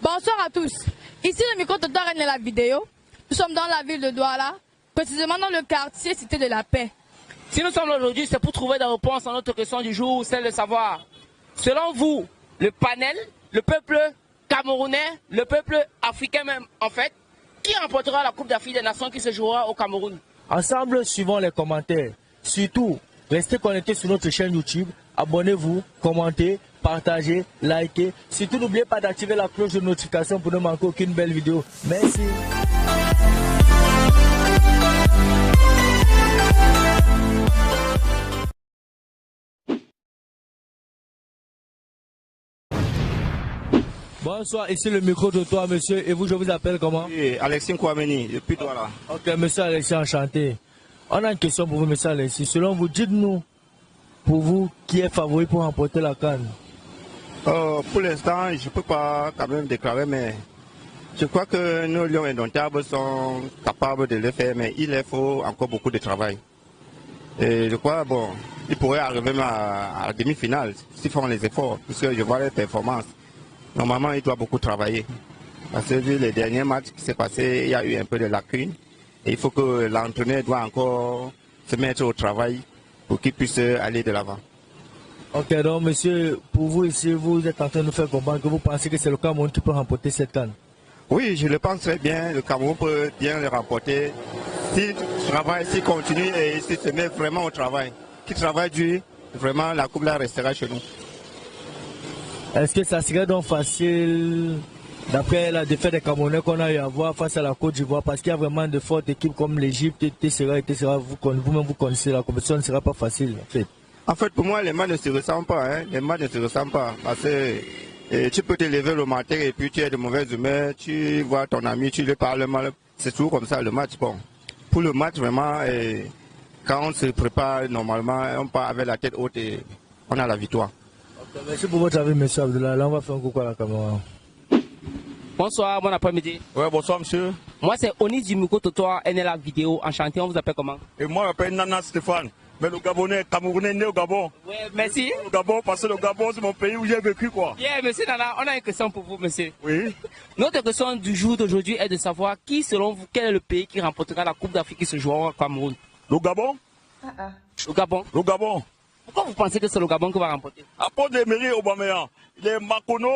Bonsoir à tous. Ici le micro-trottoir de la vidéo. Nous sommes dans la ville de Douala, précisément dans le quartier Cité de la Paix. Si nous sommes là aujourd'hui, c'est pour trouver des réponses à notre question du jour, celle de savoir, selon vous, le panel, le peuple camerounais, le peuple africain même, en fait, qui remportera la Coupe d'Afrique des Nations qui se jouera au Cameroun? Ensemble, suivons les commentaires. Surtout, restez connectés sur notre chaîne YouTube. Abonnez-vous, commentez, partagez, likez. Surtout, n'oubliez pas d'activer la cloche de notification pour ne manquer aucune belle vidéo. Merci. Bonsoir, ici le micro de toi, monsieur. Et vous, je vous appelle comment? Oui, Alexis Kouameni, depuis Douala. Ok, monsieur Alexis, enchanté. On a une question pour vous, monsieur Alexis. Selon vous, dites-nous, pour vous, qui est favori pour remporter la CAN? Pour l'instant, je ne peux pas quand même déclarer, mais je crois que nos lions indomptables sont capables de le faire, mais il leur faut encore beaucoup de travail. Et je crois, bon, ils pourraient arriver à la demi-finale s'ils font les efforts, puisque je vois les performances. Normalement, il doit beaucoup travailler. Parce que vu les derniers matchs qui s'est passé, il y a eu un peu de lacunes. Et il faut que l'entraîneur doit encore se mettre au travail pour qu'il puisse aller de l'avant. Ok, donc monsieur, pour vous ici, vous êtes en train de nous faire comprendre que vous pensez que c'est le Cameroun qui peut remporter cette CAN? Oui, je le pense très bien. Le Cameroun peut bien le remporter. S'il travaille, s'il continue et s'il se met vraiment au travail, qu'il travaille dur, vraiment la coupe là restera chez nous. Est-ce que ça serait donc facile, d'après la défaite des Camerounais qu'on a eu à voir face à la Côte d'Ivoire, parce qu'il y a vraiment de fortes équipes comme l'Égypte, etc., vous-même vous connaissez, la compétition ne sera pas facile en fait? En fait, pour moi, les matchs ne se ressemblent pas. Hein. Les matchs ne se ressemblent pas. Parce que tu peux te lever le matin et puis tu es de mauvaise humeur, tu vois ton ami, tu lui parles mal. C'est toujours comme ça le match. Bon, pour le match, vraiment, quand on se prépare normalement, on part avec la tête haute et on a la victoire. Merci pour votre avis, monsieur Abdullah. Là, on va faire un coucou à la caméra. Bonsoir, bon après-midi. Ouais, bonsoir monsieur. Moi c'est Onis du micro-trottoir NLA vidéo, enchanté, on vous appelle comment? Et moi je m'appelle Nana Stéphane. Mais le Gabonais, Camerounais né au Gabon. Oui, merci. Le Gabon, parce que le Gabon c'est mon pays où j'ai vécu quoi. Bien, monsieur Nana, on a une question pour vous, monsieur. Oui. Notre question du jour d'aujourd'hui est de savoir qui, selon vous, quel est le pays qui remportera la Coupe d'Afrique qui se jouera au Cameroun? Le Gabon? Le Gabon. Le Gabon. Pourquoi vous pensez que c'est le Gabon qui va remporter? À part des mairies Aubameyang, les Makono,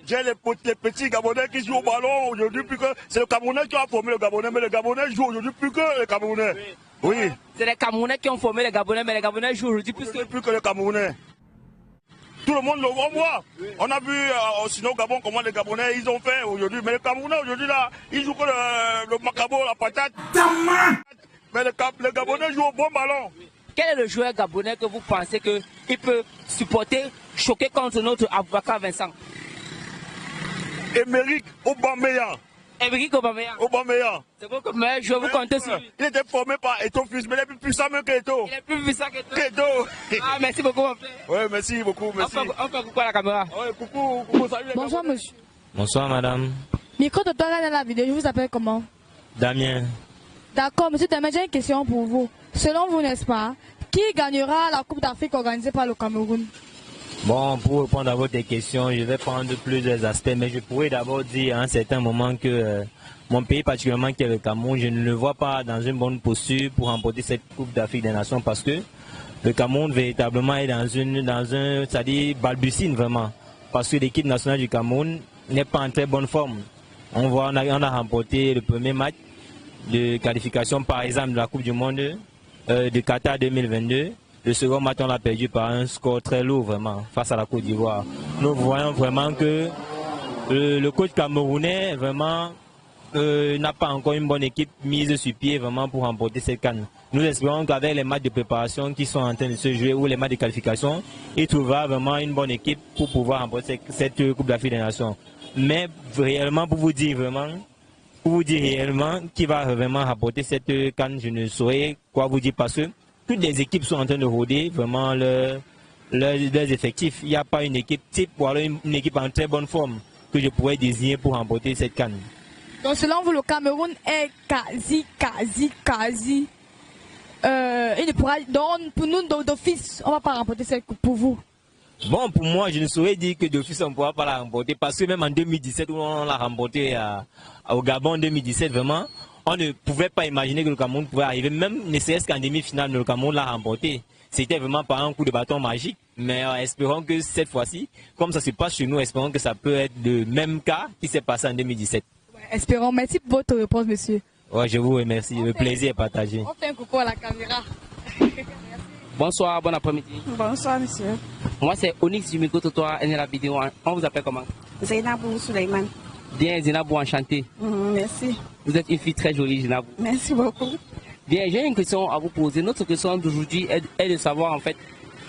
j'ai les petits Gabonais qui jouent au ballon aujourd'hui, plus que c'est le Camerounais qui a formé le Gabonais, mais les Gabonais jouent aujourd'hui plus que les Camerounais. Oui. C'est les Camerounais qui ont formé les Gabonais, mais les Gabonais jouent aujourd'hui plus que les Camerounais. Tout le monde le voit. On a vu sinon au Gabon comment les Gabonais ils ont fait aujourd'hui, mais les Camerounais aujourd'hui là, ils jouent que le macabo, la patate. Mais les Gabonais jouent au bon ballon. Quel est le joueur gabonais que vous pensez qu'il peut supporter, choquer contre notre avocat Vincent? Émeric Aubameyang. Émeric Aubameyang. Aubameyang. C'est bon que je vais vous compter sur lui. Il était formé par Eto'o fils, mais il est plus puissant que Eto'o. Il est plus puissant que Eto'o. Ah, merci beaucoup mon frère. Oui, merci beaucoup, merci. On fait coucou à la caméra. Oui, coucou, salut les Bonsoir monsieur. Bonsoir madame. Micro-trottoir dans la vidéo, je vous appelle comment? Damien. D'accord, monsieur Damien, j'ai une question pour vous. Selon vous, n'est-ce pas, qui gagnera la Coupe d'Afrique organisée par le Cameroun? Bon, pour répondre à votre question, je vais prendre plusieurs aspects, mais je pourrais d'abord dire à un certain moment que mon pays, particulièrement qui est le Cameroun, je ne le vois pas dans une bonne posture pour remporter cette Coupe d'Afrique des Nations parce que le Cameroun véritablement est dans un, c'est-à-dire balbutine vraiment, parce que l'équipe nationale du Cameroun n'est pas en très bonne forme. On a remporté le premier match de qualification, par exemple, de la Coupe du Monde de Qatar 2022. Le second match, on l'a perdu par un score très lourd, vraiment, face à la Côte d'Ivoire. Nous voyons vraiment que le coach camerounais, vraiment, n'a pas encore une bonne équipe mise sur pied, vraiment, pour remporter cette CAN. Nous espérons qu'avec les matchs de préparation qui sont en train de se jouer, ou les matchs de qualification, il trouvera vraiment une bonne équipe pour pouvoir remporter cette Coupe d'Afrique des Nations. Mais réellement, pour vous dire réellement qui va vraiment rapporter cette CAN, je ne saurais quoi vous dire parce que toutes les équipes sont en train de rôder vraiment leurs effectifs. Il n'y a pas une équipe type ou alors une équipe en très bonne forme que je pourrais désigner pour remporter cette CAN. Donc selon vous, le Cameroun est quasi. Il ne pourra, donc pour nous d'office, on ne va pas remporter cette coupe pour vous. Bon, pour moi, je ne saurais dire que d'office on ne pourra pas la remporter parce que même en 2017 où on l'a remporté au Gabon en 2017, vraiment, on ne pouvait pas imaginer que le Cameroun pouvait arriver, même ne serait-ce qu'en demi-finale, le Cameroun l'a remporté. C'était vraiment par un coup de bâton magique, mais espérons que cette fois-ci, comme ça se passe chez nous, espérons que ça peut être le même cas qui s'est passé en 2017. Ouais, espérons. Merci pour votre réponse, monsieur. Ouais, je vous remercie, le plaisir est partagé. On fait un coucou à la caméra. Bonsoir, bon après-midi. Bonsoir, monsieur. Moi, c'est Onyx du micro Totoa, la vidéo. On vous appelle comment? Zainabou Suleiman. Bien, Zainabou, enchanté. Merci. Vous êtes une fille très jolie, Zainabou. Merci beaucoup. Bien, j'ai une question à vous poser. Notre question d'aujourd'hui est de savoir, en fait,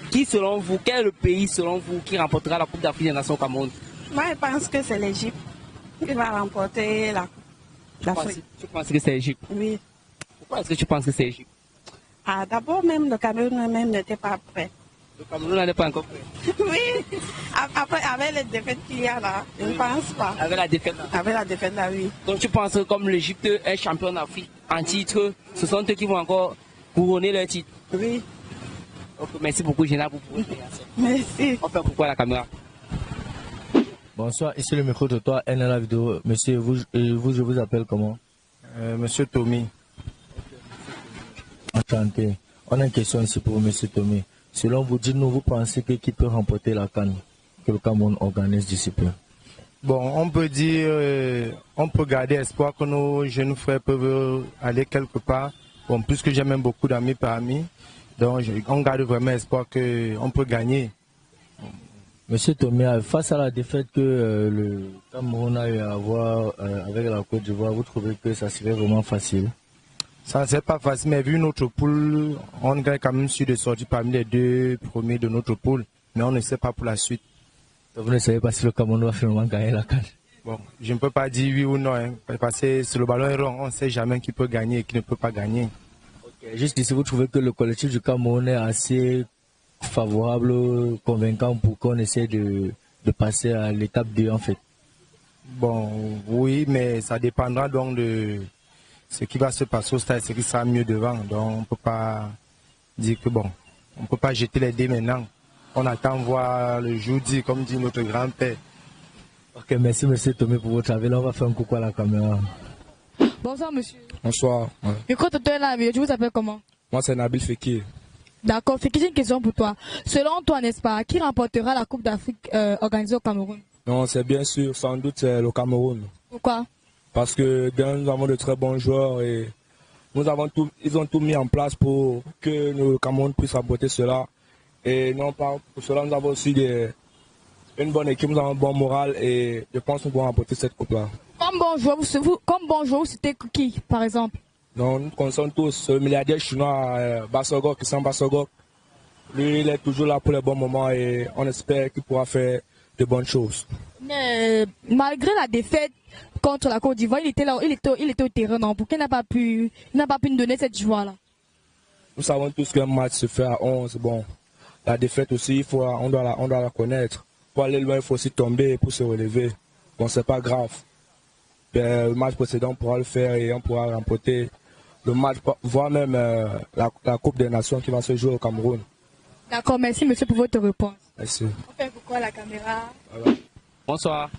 qui selon vous, quel est le pays selon vous qui remportera la Coupe d'Afrique des Nations au Cameroun? Moi, je pense que c'est l'Égypte qui va remporter la Coupe d'Afrique. Tu penses que c'est l'Égypte? Oui. Pourquoi est-ce que tu penses que c'est l'Égypte? Ah, d'abord, même le Cameroun même n'était pas prêt. Le Cameroun n'est pas encore prêt. Oui. Après, avec les défaites qu'il y a là, je ne pense pas. Avec la défaite là. Avec la défaite là, oui. Donc tu penses que comme l'Égypte est champion d'Afrique en titre, ce sont eux qui vont encore couronner leur titre? Oui. Ok, merci beaucoup, Zainabou, pour votre réaction. Merci. On fait pourquoi la caméra? Bonsoir, ici le micro de toi, la vidéo. Monsieur, je vous appelle comment? Monsieur Tommy. Enchanté. On a une question ici pour Monsieur Tommy. Selon vous, dites-nous, vous pensez que qui peut remporter la CAN que le Cameroun organise d'ici peu? Bon, on peut dire, on peut garder espoir que nos jeunes frères peuvent aller quelque part. Bon, puisque j'ai même beaucoup d'amis parmi, donc on garde vraiment espoir qu'on peut gagner. Monsieur Tommy, face à la défaite que le Cameroun a eu à avoir avec la Côte d'Ivoire, vous trouvez que ça serait vraiment facile? Ça, c'est pas facile, mais vu notre poule, on est quand même sûr de sortir parmi les deux premiers de notre poule, mais on ne sait pas pour la suite. Donc vous ne savez pas si le Cameroun va finalement gagner la CAN? Bon, je ne peux pas dire oui ou non, hein, parce que sur le ballon est rond, on ne sait jamais qui peut gagner et qui ne peut pas gagner. Okay. Juste ici, vous trouvez que le collectif du Cameroun est assez favorable, convaincant pour qu'on essaie de passer à l'étape 2 en fait? Bon, oui, mais ça dépendra donc de ce qui va se passer au stade, ce qui sera mieux devant. Donc on ne peut pas dire que bon, on ne peut pas jeter les dés maintenant. On attend voir le jour dit, comme dit notre grand-père. Ok, merci monsieur Tomé pour votre avis. Là, on va faire un coucou à la caméra. Bonsoir, monsieur. Bonsoir. Ouais. Micro Totoa, la vidéo. Tu vous appelles comment? Moi, c'est Nabil Fekir. D'accord. Fekir, j'ai une question pour toi. Selon toi, n'est-ce pas, qui remportera la Coupe d'Afrique organisée au Cameroun? Non, c'est bien sûr, sans doute, c'est le Cameroun. Pourquoi? Parce que nous avons de très bons joueurs et ils ont tout mis en place pour que le Cameroun puisse remporter cela. Et non pas pour cela, nous avons aussi une bonne équipe, nous avons un bon moral et je pense que nous pouvons remporter cette coupe-là. Comme bon joueur, c'était qui, par exemple? Non, nous connaissons tous le milliardaire chinois Bassogok, Christian Bassogok. Lui, il est toujours là pour les bons moments et on espère qu'il pourra faire de bonnes choses. Mais malgré la défaite contre la Côte d'Ivoire, il était là, il était au terrain, non? Pourquoi il n'a pas pu nous donner cette joie-là? Nous savons tous qu'un match se fait à 11. Bon, la défaite aussi, on doit la connaître. Pour aller loin, il faut aussi tomber pour se relever. Bon, c'est pas grave. Le match précédent, on pourra le faire et on pourra remporter le match, voire même la Coupe des Nations qui va se jouer au Cameroun. D'accord, merci monsieur pour votre réponse. Merci. On fait pourquoi la caméra? Voilà. Bonsoir.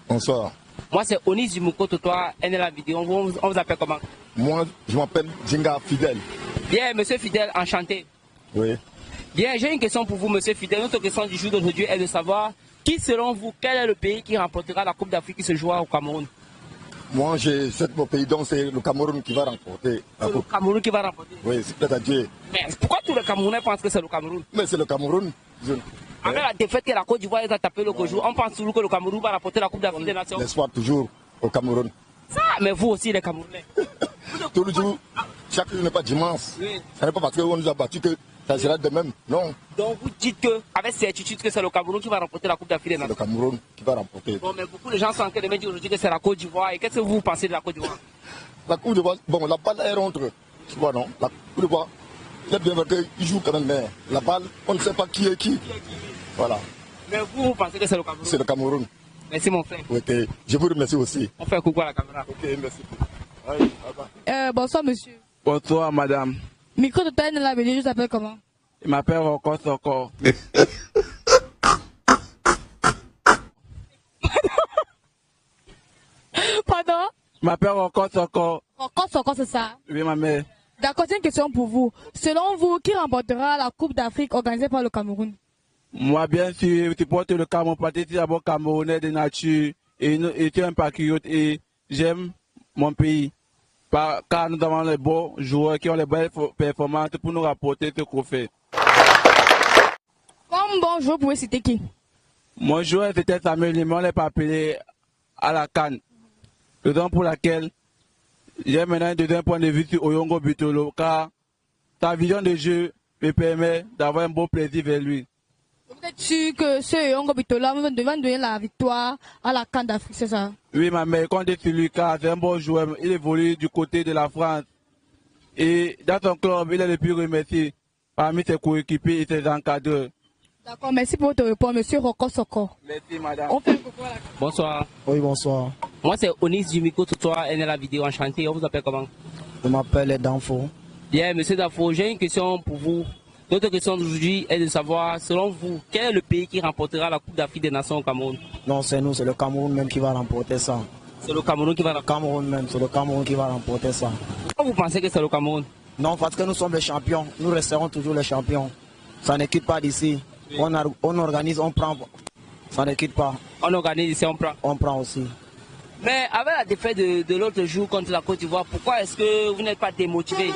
Bonsoir. Moi, c'est Onis du micro Totoa, la vidéo. On vous appelle comment? Moi, je m'appelle Djinga Fidèle. Bien, monsieur Fidèle, enchanté. Oui. Bien, j'ai une question pour vous, monsieur Fidèle. Notre question du jour d'aujourd'hui est de savoir qui, selon vous, quel est le pays qui remportera la Coupe d'Afrique qui se jouera au Cameroun? Moi, j'ai 7 pays, donc c'est le Cameroun qui va remporter la Coupe. Le Cameroun qui va remporter? Oui, c'est peut-être à Dieu. Mais pourquoi tous les Camerounais pensent que c'est le Cameroun? Mais c'est le Cameroun. Avec la défaite que la Côte d'Ivoire a tapé le jour, on pense toujours que le Cameroun va remporter la Coupe d'Afrique des Nations. L'espoir toujours au Cameroun. Ça, mais vous aussi, les Camerounais. Tout le jour, chaque jour n'est pas dimanche. Oui. Ce n'est pas parce qu'on nous a battu que ça sera de même. Non. Donc vous dites qu'avec certitude que c'est le Cameroun qui va remporter la Coupe d'Afrique des Nations. C'est le Cameroun qui va remporter. Bon, mais beaucoup de gens sont en train de me dire aujourd'hui que c'est la Côte d'Ivoire. Et qu'est-ce que vous pensez de la Côte d'Ivoire? La Côte d'Ivoire, bon, la balle est rentre. Tu vois, non? La Côte d'Ivoire, il est bien vrai qu'il joue quand même, mais la balle, on ne sait pas qui est qui. Voilà. Mais vous pensez que c'est le Cameroun? C'est le Cameroun. Merci mon frère. Ok, je vous remercie aussi. On fait un coucou à la caméra. Ok, merci. Allez, Bonsoir monsieur. Bonsoir madame. Micro de taille de la vidéo, je t'appelle comment? Je m'appelle Rocco Soko. Je m'appelle Rocco Soko. Rocco Soko, c'est ça? Oui, ma mère. D'accord, c'est une question pour vous. Selon vous, qui remportera la Coupe d'Afrique organisée par le Cameroun? Moi, bien sûr, tu portes le Cameroun, parce que tu es d'abord Camerounais de nature et tu es un patriote et j'aime mon pays. Car nous avons les bons joueurs qui ont les belles performances pour nous rapporter ce trophée. Comme bon joueur, vous pouvez citer qui? Mon joueur, c'était Samuel Limon, on l'a pas appelé à la CAN. Raison pour laquelle j'ai maintenant un deuxième point de vue sur Oyongo Bitolo, car sa vision de jeu me permet d'avoir un beau plaisir vers lui. Vous êtes sûr que ce Oyongo Bitola va donner la victoire à la CAN d'Afrique, c'est ça? Oui, ma mère, quand je suis lui, car c'est un bon joueur, il évolue du côté de la France. Et dans son club, il est le plus remercié parmi ses coéquipiers et ses encadreurs. D'accord, merci pour votre réponse, monsieur Rocco Soko. Merci, madame. On fait le coucou à la... Bonsoir. Oui, bonsoir. Moi, c'est Onis du micro tutoir, la vidéo enchantée. On vous appelle comment? Je m'appelle Danfo. Bien, monsieur Danfo, j'ai une question pour vous. Notre question d'aujourd'hui est de savoir, selon vous, quel est le pays qui remportera la Coupe d'Afrique des Nations au Cameroun? Non, c'est nous, c'est le Cameroun même qui va remporter ça. C'est le Cameroun qui va remporter ça? Cameroun même, c'est le Cameroun qui va remporter ça. Pourquoi vous pensez que c'est le Cameroun? Non, parce que nous sommes les champions. Nous resterons toujours les champions. Ça ne quitte pas d'ici. Oui. On organise, on prend. Ça ne quitte pas. On organise ici, on prend. On prend aussi. Mais avec la défaite de l'autre jour contre la Côte d'Ivoire, pourquoi est-ce que vous n'êtes pas démotivé?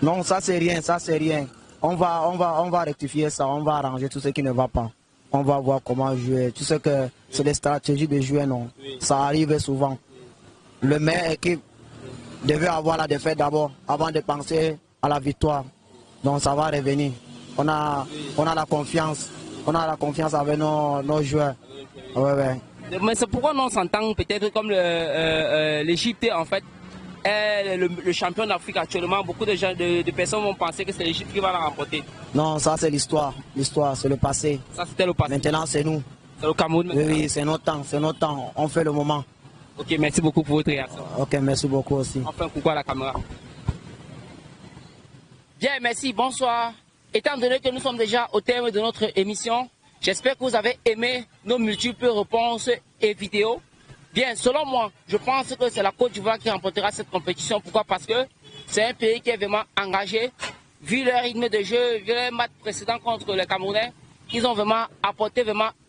Non, ça c'est rien, ça c'est rien. On va rectifier ça, on va arranger tout ce qui ne va pas. On va voir comment jouer. Tu sais que c'est des stratégies de jouer, non? Oui. Ça arrive souvent. Le meilleur équipe devait avoir la défaite d'abord, avant de penser à la victoire. Donc ça va revenir. On a la confiance. On a la confiance avec nos joueurs. Ouais. Mais c'est pourquoi on s'entend peut-être comme l'Égypte en fait est le champion d'Afrique actuellement. Beaucoup de gens, de personnes vont penser que c'est l'Égypte qui va la remporter. Non, ça c'est l'histoire. L'histoire, c'est le passé. Ça c'était le passé. Maintenant c'est nous. C'est le Cameroun maintenant. Oui, c'est notre temps. On fait le moment. Ok, merci beaucoup pour votre réaction. Ok, merci beaucoup aussi. On fait un coucou à la caméra. Bien, merci, bonsoir. Étant donné que nous sommes déjà au terme de notre émission, j'espère que vous avez aimé nos multiples réponses et vidéos. Bien, selon moi, je pense que c'est la Côte d'Ivoire qui remportera cette compétition. Pourquoi? Parce que c'est un pays qui est vraiment engagé. Vu leur rythme de jeu, vu les matchs précédents contre les Camerounais, ils ont vraiment apporté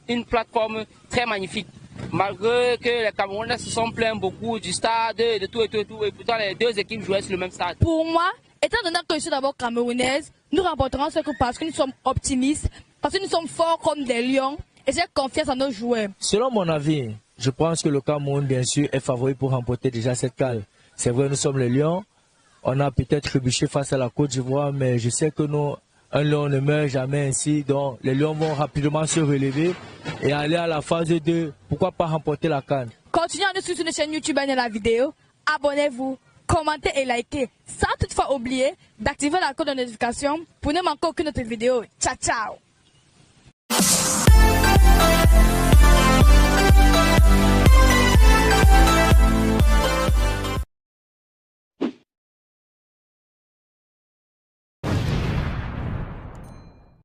une plateforme très magnifique. Malgré que les Camerounais se sont plaints beaucoup du stade, de tout, et pourtant les deux équipes jouaient sur le même stade. Pour moi, étant donné que je suis d'abord camerounaise, nous remporterons ce coup parce que nous sommes optimistes, parce que nous sommes forts comme des lions et j'ai confiance en nos joueurs. Selon mon avis, je pense que le Cameroun, bien sûr, est favori pour remporter déjà cette CAN. C'est vrai, nous sommes les lions. On a peut-être trébuché face à la Côte d'Ivoire, mais je sais que un lion ne meurt jamais ainsi. Donc, les lions vont rapidement se relever et aller à la phase 2. Pourquoi pas remporter la CAN? Continuez à nous suivre sur notre chaîne YouTube et la vidéo. Abonnez-vous, commentez et likez. Sans toutefois oublier d'activer la cloche de notification pour ne manquer aucune autre vidéo. Ciao, ciao!